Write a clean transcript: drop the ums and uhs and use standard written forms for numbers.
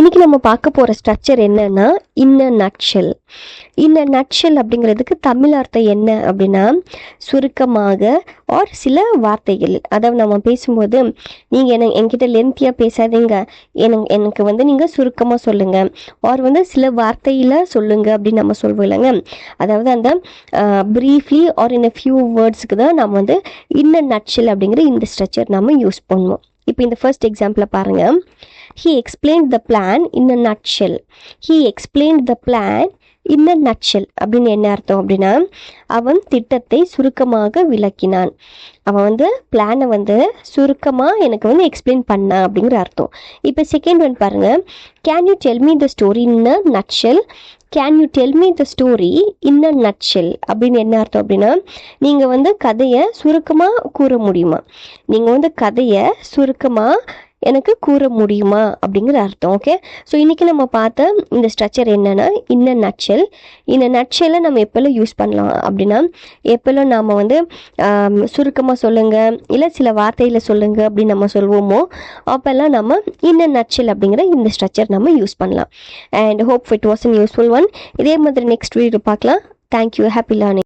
இன்னைக்கு நம்ம பார்க்க போகிற ஸ்ட்ரக்சர் என்னன்னா இன் a nutshell. In a nutshell அப்படிங்கிறதுக்கு தமிழ் அர்த்தம் என்ன அப்படின்னா சுருக்கமாக ஆர் சில வார்த்தைகள். அதாவது நம்ம பேசும்போது நீங்கள் என்கிட்ட லென்த்தியாக பேசாதீங்க, எனக்கு நீங்கள் சுருக்கமாக சொல்லுங்கள் ஆர் சில வார்த்தையில் சொல்லுங்கள் அப்படின்னு நம்ம சொல்வோம் இல்லைங்க. அதாவது அந்த briefly or in a few வேர்ட்ஸுக்கு தான் நம்ம இன் அ நட்ஷெல் அப்படிங்கிற இந்த ஸ்ட்ரக்சர் நம்ம யூஸ் பண்ணுவோம். இப்போ இந்த ஃபர்ஸ்ட் எக்ஸாம்பிளை பாருங்கள். He explained the plan in a nutshell. He explained the plan in a nutshell அப்படின்னு என்ன அர்த்தம் அப்படின்னா அவன் திட்டத்தை சுருக்கமாக விளக்கினான். அவன் பிளானை சுருக்கமாக எனக்கு எக்ஸ்பிளைன் பண்ணான் அப்படிங்கிற அர்த்தம். இப்போ செகண்ட் ஒன் பாருங்க. Can you tell me the story in a nutshell. Can you tell me the story in a nutshell அப்படின்னு என்ன அர்த்தம் அப்படின்னா நீங்கள் கதையை சுருக்கமாக கூற முடியுமா, நீங்கள் கதையை சுருக்கமாக எனக்கு கூற முடியுமா அப்படிங்கிற அர்த்தம். ஓகே, ஸோ இன்றைக்கி நம்ம பார்த்த இந்த ஸ்ட்ரக்சர் என்னென்னா இன் அ நட்ஷெல். இந்த நட்ஷெல்லை நம்ம எப்போல்லாம் யூஸ் பண்ணலாம் அப்படின்னா எப்போல்லாம் நாம் சுருக்கமாக சொல்லுங்கள் இல்லை சில வார்த்தையில் சொல்லுங்கள் அப்படின்னு நம்ம சொல்வோமோ அப்போல்லாம் நம்ம இன் அ நட்ஷெல் அப்படிங்கிற இந்த ஸ்ட்ரக்சர் நம்ம யூஸ் பண்ணலாம். And hope it was an useful one. இதே மாதிரி நெக்ஸ்ட் வீடியோ பார்க்கலாம். தேங்க்யூ. Happy learning.